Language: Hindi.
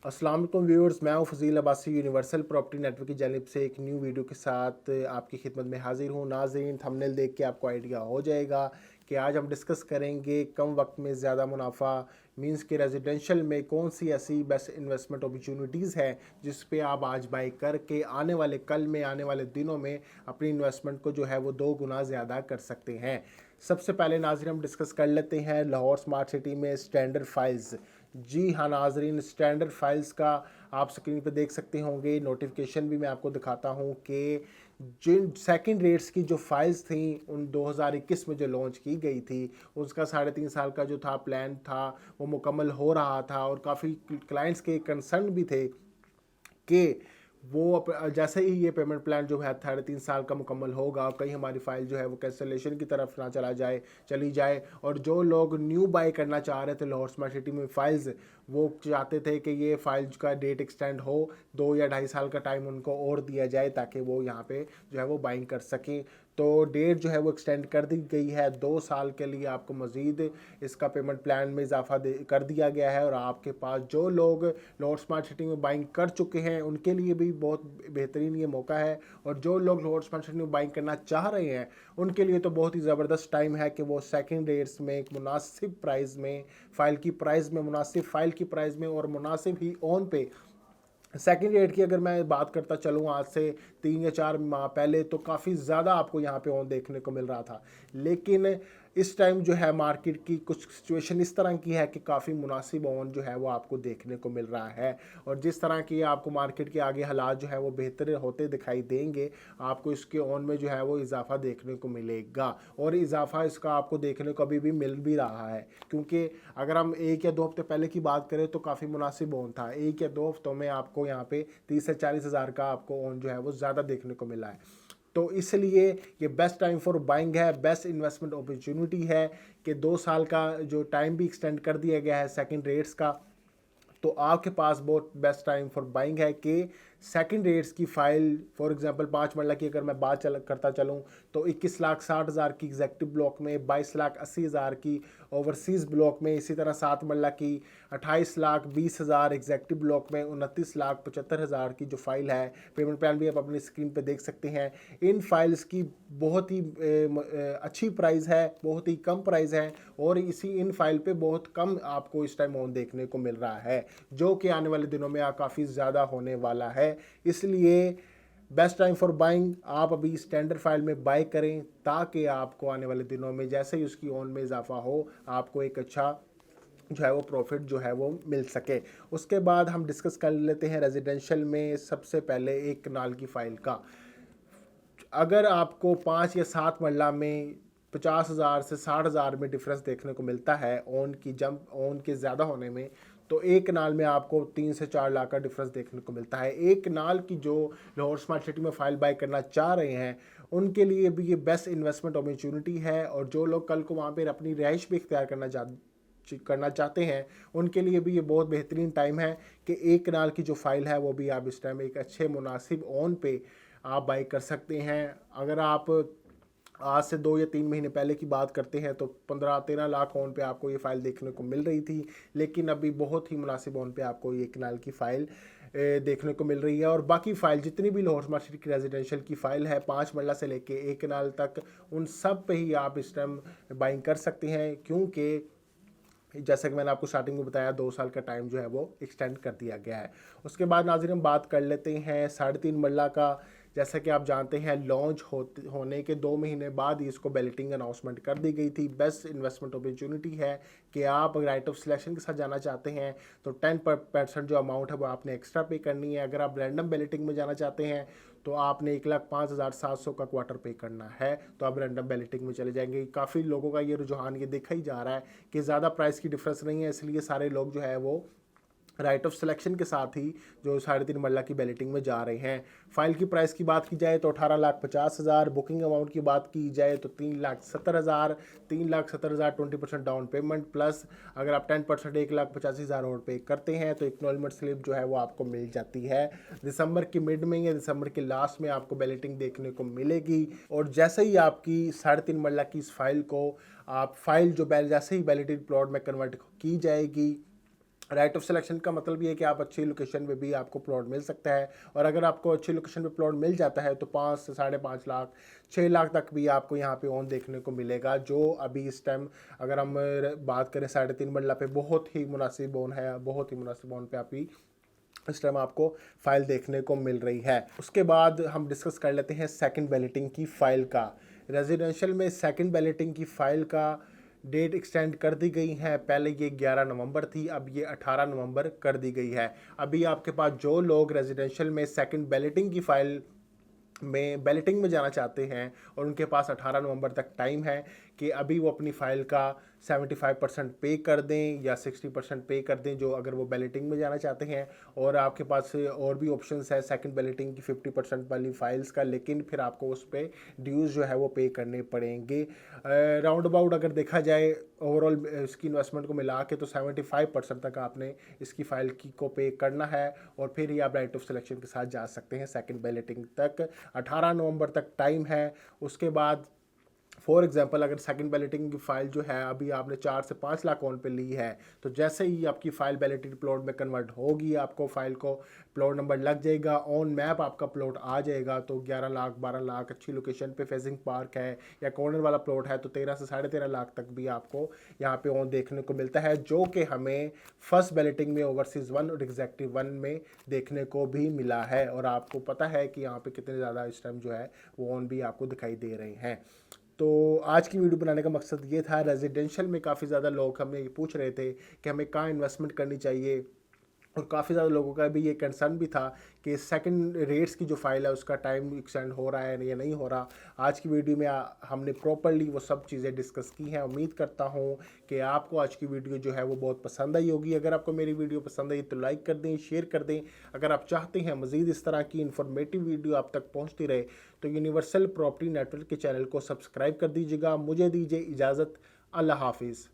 अस्सलाम वालेकुम व्यूअर्स, मैं हूं Fazil Abbasi universal property network की जानिब से एक न्यू वीडियो के साथ आपकी खिदमत में हाजिर हूं। नाज़रीन, थंबनेल देख के आपको आइडिया हो जाएगा कि आज हम डिस्कस करेंगे कम वक्त में ज़्यादा मुनाफा मींस के रेजिडेंशियल में कौन सी ऐसी बेस्ट इन्वेस्टमेंट अपॉर्चुनिटीज़ है जिस पे आप आज बाई करके आने वाले कल में आने वाले दिनों में अपनी इन्वेस्टमेंट को जो है वो 2 गुना ज़्यादा कर सकते हैं। सबसे पहले नाज़रीन हम डिस्कस कर लेते हैं लाहौर स्मार्ट सिटी में स्टैंडर्ड फाइल्स। जी हाँ नाजरीन, स्टैंडर्ड फाइल्स का आप स्क्रीन पर देख सकते होंगे। नोटिफिकेशन भी मैं आपको दिखाता हूँ कि जिन सेकंड रेट्स की जो फाइल्स थी उन 2021 में जो लॉन्च की गई थी उसका 3.5 साल का जो था प्लान था वो मुकम्मल हो रहा था और काफ़ी क्लाइंट्स के कंसर्न भी थे कि वो जैसे ही ये पेमेंट प्लान जो है 3.5 साल का मुकम्मल होगा कहीं हमारी फ़ाइल जो है वो कैंसलेशन की तरफ ना चली जाए। और जो लोग न्यू बाई करना चाह रहे थे लाहौर स्मार्ट सिटी में फ़ाइल्स, वो चाहते थे कि ये फाइल का डेट एक्सटेंड हो, 2 या 2.5 साल का टाइम उनको और दिया जाए ताकि वो यहाँ पे जो है वो बाइंग कर सकें। तो डेट जो है वो एक्सटेंड कर दी गई है, 2 साल के लिए आपको मज़ीद इसका पेमेंट प्लान में इजाफा कर दिया गया है। और आपके पास जो लोग लाहौर स्मार्ट सिटी में बाइंग कर चुके हैं उनके लिए भी बहुत बेहतरीन ये मौका है, और जो लोग लाहौर स्मार्ट सिटी में बाइंग करना चाह रहे हैं उनके लिए तो बहुत ही ज़बरदस्त टाइम है कि वो सेकंड रेट्स में एक मुनासिब प्राइस में फ़ाइल की प्राइस में मुनासिब फ़ाइल की प्राइस में और मुनासिब ही ऑन पे सेकेंड रेट की अगर मैं बात करता चलूँ आज से 3 या 4 माह पहले तो काफ़ी ज़्यादा आपको यहाँ पे ऑन देखने को मिल रहा था। लेकिन इस टाइम जो है मार्केट की कुछ सिचुएशन इस तरह की है कि काफ़ी मुनासिब ऑन जो है वो आपको देखने को मिल रहा है। और जिस तरह की आपको मार्केट के आगे हालात जो है वो बेहतर होते दिखाई देंगे, आपको इसके ऑन में जो है वो इजाफा देखने को मिलेगा। और इजाफा इसका आपको देखने को अभी भी मिल भी रहा है, क्योंकि अगर हम 1 या 2 हफ्ते पहले की बात करें तो काफ़ी मुनासिब ऑन था। 1 या 2 हफ्तों में आपको यहाँ पे 30 से 40 हज़ार का आपको ऑन जो है वो ज़्यादा देखने को मिला है। तो इसलिए ये बेस्ट टाइम फॉर बाइंग है, बेस्ट इन्वेस्टमेंट अपॉर्चुनिटी है कि 2 साल का जो टाइम भी एक्सटेंड कर दिया गया है सेकंड रेट्स का। तो आपके पास बहुत बेस्ट टाइम फॉर बाइंग है कि सेकंड रेट्स की फ़ाइल फॉर एग्जांपल 5 मरला की अगर मैं बात करता चलूँ तो 21,60,000 की एग्जेक्टिव ब्लॉक में, 22,80,000 की ओवरसीज़ ब्लॉक में, इसी तरह 7 मरला की 28,20,000 एग्जेक्टिव ब्लॉक में, 29,75,000 की जो फाइल है। पेमेंट प्लान भी आप अपनी स्क्रीन पे देख सकते हैं। इन फाइल्स की बहुत ही अच्छी प्राइस है, बहुत ही कम प्राइस है, और इसी इन फाइल पे बहुत कम आपको इस टाइम ऑन देखने को मिल रहा है, जो कि आने वाले दिनों में काफ़ी ज़्यादा होने वाला है। इसलिए बेस्ट टाइम फॉर बाइंग, आप अभी स्टैंडर्ड फाइल में बाय करें ताकि आपको आने वाले दिनों में जैसे ही उसकी ऑन में इजाफा हो आपको एक अच्छा जो है वो प्रॉफिट जो है वो मिल सके। उसके बाद हम डिस्कस कर लेते हैं रेजिडेंशियल में सबसे पहले 1 कनाल की फ़ाइल का। अगर आपको 5 या 7 मरला में 50,000 से 60,000 में डिफरेंस देखने को मिलता है ऑन की जंप ऑन के ज़्यादा होने में, तो 1 कनाल में आपको 3 से 4 लाख का डिफरेंस देखने को मिलता है। 1 कनाल की जो लाहौर स्मार्ट सिटी में फ़ाइल बाय करना चाह रहे हैं उनके लिए भी ये बेस्ट इन्वेस्टमेंट अपॉर्चुनिटी है, और जो लोग कल को वहाँ पर अपनी रिहाइश भी इख्तियार करना चाहते हैं उनके लिए भी ये बहुत बेहतरीन टाइम है कि 1 कनाल की जो फ़ाइल है वो भी आप इस टाइम एक अच्छे मुनासिब ऑन पे आप बाई कर सकते हैं। अगर आप आज से 2 या 3 महीने पहले की बात करते हैं तो 15-13 लाख ऑन पे आपको ये फ़ाइल देखने को मिल रही थी, लेकिन अभी बहुत ही मुनासिब ऑन पे आपको ये कनाल की फ़ाइल देखने को मिल रही है। और बाकी फ़ाइल जितनी भी लाहौर स्मार्ट सिटी की रेजिडेंशियल की फ़ाइल है 5 मरला से लेके 1 कनाल तक, उन सब पे ही आप इस टाइम बाइंग कर सकते हैं, क्योंकि जैसा कि मैंने आपको स्टार्टिंग में बताया 2 साल का टाइम जो है वो एक्सटेंड कर दिया गया है। उसके बाद नाज़रीन हम बात कर लेते हैं 3.5 मरला का। जैसा कि आप जानते हैं लॉन्च होने के 2 महीने बाद ही इसको बैलेटिंग अनाउंसमेंट कर दी गई थी। बेस्ट इन्वेस्टमेंट अपॉर्चुनिटी है कि आप राइट ऑफ सिलेक्शन के साथ जाना चाहते हैं तो 10% जो अमाउंट है वो आपने एक्स्ट्रा पे करनी है। अगर आप रैंडम बैलेटिंग में जाना चाहते हैं तो आपने 1,05,700 का क्वार्टर पे करना है, तो आप रैंडम बैलेटिंग में चले जाएंगे। काफ़ी लोगों का ये रुझान ये देखा ही जा रहा है कि ज़्यादा प्राइस की डिफरेंस नहीं है, इसलिए सारे लोग जो है वो राइट ऑफ सिलेक्शन के साथ ही जो 3.5 मरला की बैलेटिंग में जा रहे हैं। फाइल की प्राइस की बात की जाए तो 18,50,000, बुकिंग अमाउंट की बात की जाए तो 3,70,000, 3,70,000 20% डाउन पेमेंट प्लस अगर आप 10% 1,85,000 और पे करते हैं तो एक्नॉलेजमेंट स्लिप जो है वो आपको मिल जाती है। दिसंबर की मिड में या दिसंबर के लास्ट में आपको बैलेटिंग देखने को मिलेगी, और जैसे ही आपकी 3.5 मरला की इस फाइल को आप फाइल जो जैसे ही बैलेटेड प्लॉट में कन्वर्ट की जाएगी राइट ऑफ सिलेक्शन का मतलब ये है कि आप अच्छी लोकेशन पे भी आपको प्लॉट मिल सकता है, और अगर आपको अच्छी लोकेशन पे प्लॉट मिल जाता है तो 5 से 5.5 लाख 6 लाख तक भी आपको यहाँ पे ओन देखने को मिलेगा, जो अभी इस टाइम अगर हम बात करें 3.5 मरला पे बहुत ही मुनासिब ओन है, बहुत ही मुनासिब ओन पे अभी इस टाइम आपको फाइल देखने को मिल रही है। उसके बाद हम डिस्कस कर लेते हैं सेकंड बैलेटिंग की फ़ाइल का। रेजिडेंशियल में सेकंड बैलेटिंग की फ़ाइल का डेट एक्सटेंड कर दी गई है। पहले ये 11 नवंबर थी, अब ये 18 नवंबर कर दी गई है। अभी आपके पास जो लोग रेजिडेंशियल में सेकंड बैलेटिंग की फ़ाइल में बैलेटिंग में जाना चाहते हैं और उनके पास 18 नवंबर तक टाइम है कि अभी वो अपनी फ़ाइल का 75% पे कर दें या 60% पे कर दें, जो अगर वो बैलेटिंग में जाना चाहते हैं। और आपके पास और भी ऑप्शंस है सेकंड बैलेटिंग की 50% वाली फ़ाइल्स का, लेकिन फिर आपको उस पर ड्यूज़ जो है वो पे करने पड़ेंगे। राउंड अबाउट अगर देखा जाए ओवरऑल इसकी इन्वेस्टमेंट को मिला के तो 75% तक आपने इसकी फ़ाइल की को पे करना है, और फिर ही आप राइट ऑफ सिलेक्शन के साथ जा सकते हैं सेकंड बैलेटिंग तक। 18 नवंबर तक टाइम है। उसके बाद फॉर एग्जांपल अगर सेकंड बैलेटिंग की फ़ाइल जो है अभी आपने 4 से 5 लाख ऑन पे ली है, तो जैसे ही आपकी फ़ाइल बैलेटेड प्लॉट में कन्वर्ट होगी, आपको फ़ाइल को प्लॉट नंबर लग जाएगा, ऑन मैप आपका प्लॉट आ जाएगा, तो 11 लाख 12 लाख अच्छी लोकेशन पे फेसिंग पार्क है या कॉर्नर वाला प्लॉट है तो 13 से 13.5 लाख तक भी आपको यहाँ पे ऑन देखने को मिलता है, जो कि हमें फर्स्ट बैलेटिंग में ओवरसीज़ 1 और एग्जेक्टिव 1 में देखने को भी मिला है। और आपको पता है कि यहाँ पे कितने ज़्यादा इस टाइम जो है वो ऑन भी आपको दिखाई दे रहे हैं। तो आज की वीडियो बनाने का मकसद ये था, रेजिडेंशियल में काफ़ी ज़्यादा लोग हमें ये पूछ रहे थे कि हमें कहाँ इन्वेस्टमेंट करनी चाहिए, और काफ़ी ज़्यादा लोगों का भी ये कंसर्न भी था कि सेकंड रेट्स की जो फाइल है उसका टाइम एक्सटेंड हो रहा है या नहीं हो रहा। आज की वीडियो में हमने प्रॉपर्ली वो सब चीज़ें डिस्कस की हैं। उम्मीद करता हूँ कि आपको आज की वीडियो जो है वो बहुत पसंद आई होगी। अगर आपको मेरी वीडियो पसंद आई तो लाइक कर दें, शेयर कर दें। अगर आप चाहते हैं मज़ीद इस तरह की इन्फॉर्मेटिव वीडियो आप तक पहुँचती रहे तो यूनिवर्सल प्रॉपर्टी नेटवर्क के चैनल को सब्सक्राइब कर दीजिएगा। मुझे दीजिए इजाज़त। अल्लाह हाफिज़।